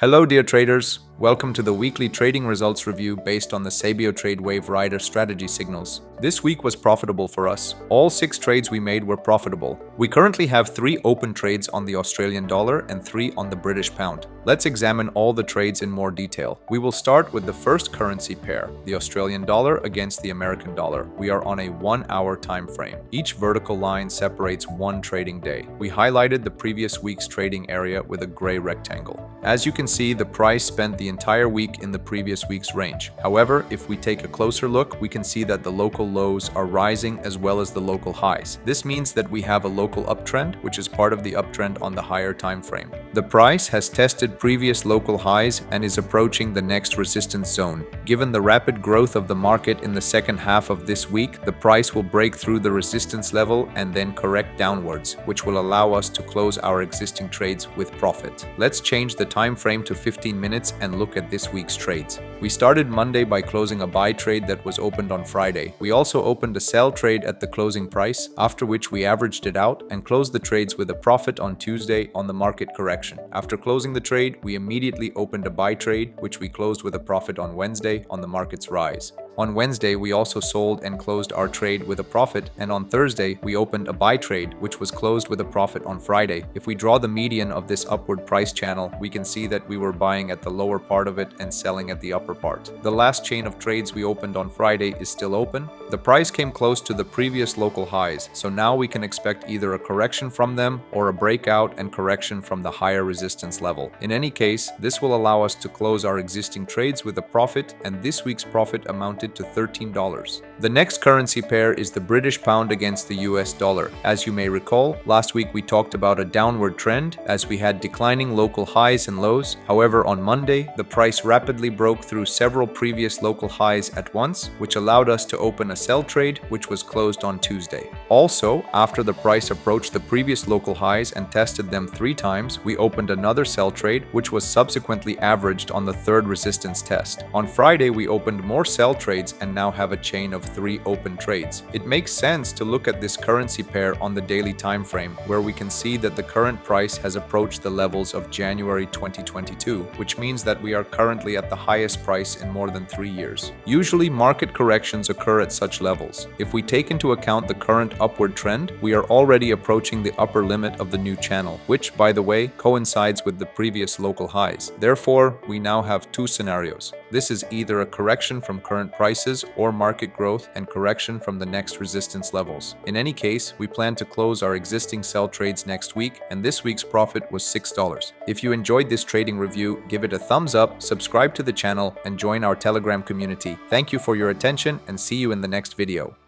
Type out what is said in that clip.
Hello dear traders, welcome to the weekly trading results review based on the SabioTrade Wave Rider strategy signals. This week was profitable for us. All 6 trades we made were profitable. We currently have 3 open trades on the Australian dollar and 3 on the British pound. Let's examine all the trades in more detail. We will start with the first currency pair, the Australian dollar against the American dollar. We are on a 1-hour time frame. Each vertical line separates one trading day. We highlighted the previous week's trading area with a gray rectangle. As you can see, the price spent the entire week in the previous week's range. However, if we take a closer look, we can see that the local lows are rising as well as the local highs. This means that we have a local uptrend, which is part of the uptrend on the higher time frame. The price has tested previous local highs and is approaching the next resistance zone. Given the rapid growth of the market in the second half of this week, the price will break through the resistance level and then correct downwards, which will allow us to close our existing trades with profit. Let's change the time frame to 15 minutes and look at this week's trades. We started Monday by closing a buy trade that was opened on Friday. We also opened a sell trade at the closing price, after which we averaged it out and closed the trades with a profit on Tuesday on the market correction. After closing the trade, we immediately opened a buy trade, which we closed with a profit on Wednesday on the market's rise. On Wednesday, we also sold and closed our trade with a profit, and on Thursday, we opened a buy trade, which was closed with a profit on Friday. If we draw the median of this upward price channel, we can see that we were buying at the lower part of it and selling at the upper part. The last chain of trades we opened on Friday is still open. The price came close to the previous local highs, so now we can expect either a correction from them or a breakout and correction from the higher resistance level. In any case, this will allow us to close our existing trades with a profit, and this week's profit amounted to $13. The next currency pair is the British pound against the US dollar. As you may recall, last week we talked about a downward trend as we had declining local highs and lows. However, on Monday, the price rapidly broke through several previous local highs at once, which allowed us to open a sell trade, which was closed on Tuesday. Also, after the price approached the previous local highs and tested them 3 times, we opened another sell trade, which was subsequently averaged on the 3rd resistance test. On Friday, we opened more sell trades and now have a chain of 3 open trades. It makes sense to look at this currency pair on the daily time frame, where we can see that the current price has approached the levels of January 2022, which means that we are currently at the highest price in more than 3 years. Usually, market corrections occur at such levels. If we take into account the current upward trend, we are already approaching the upper limit of the new channel, which, by the way, coincides with the previous local highs. Therefore, we now have 2 scenarios. This is either a correction from current prices or market growth and correction from the next resistance levels. In any case, we plan to close our existing sell trades next week, and this week's profit was $6. If you enjoyed this trading review, give it a thumbs up, subscribe to the channel, and join our Telegram community. Thank you for your attention and see you in the next video.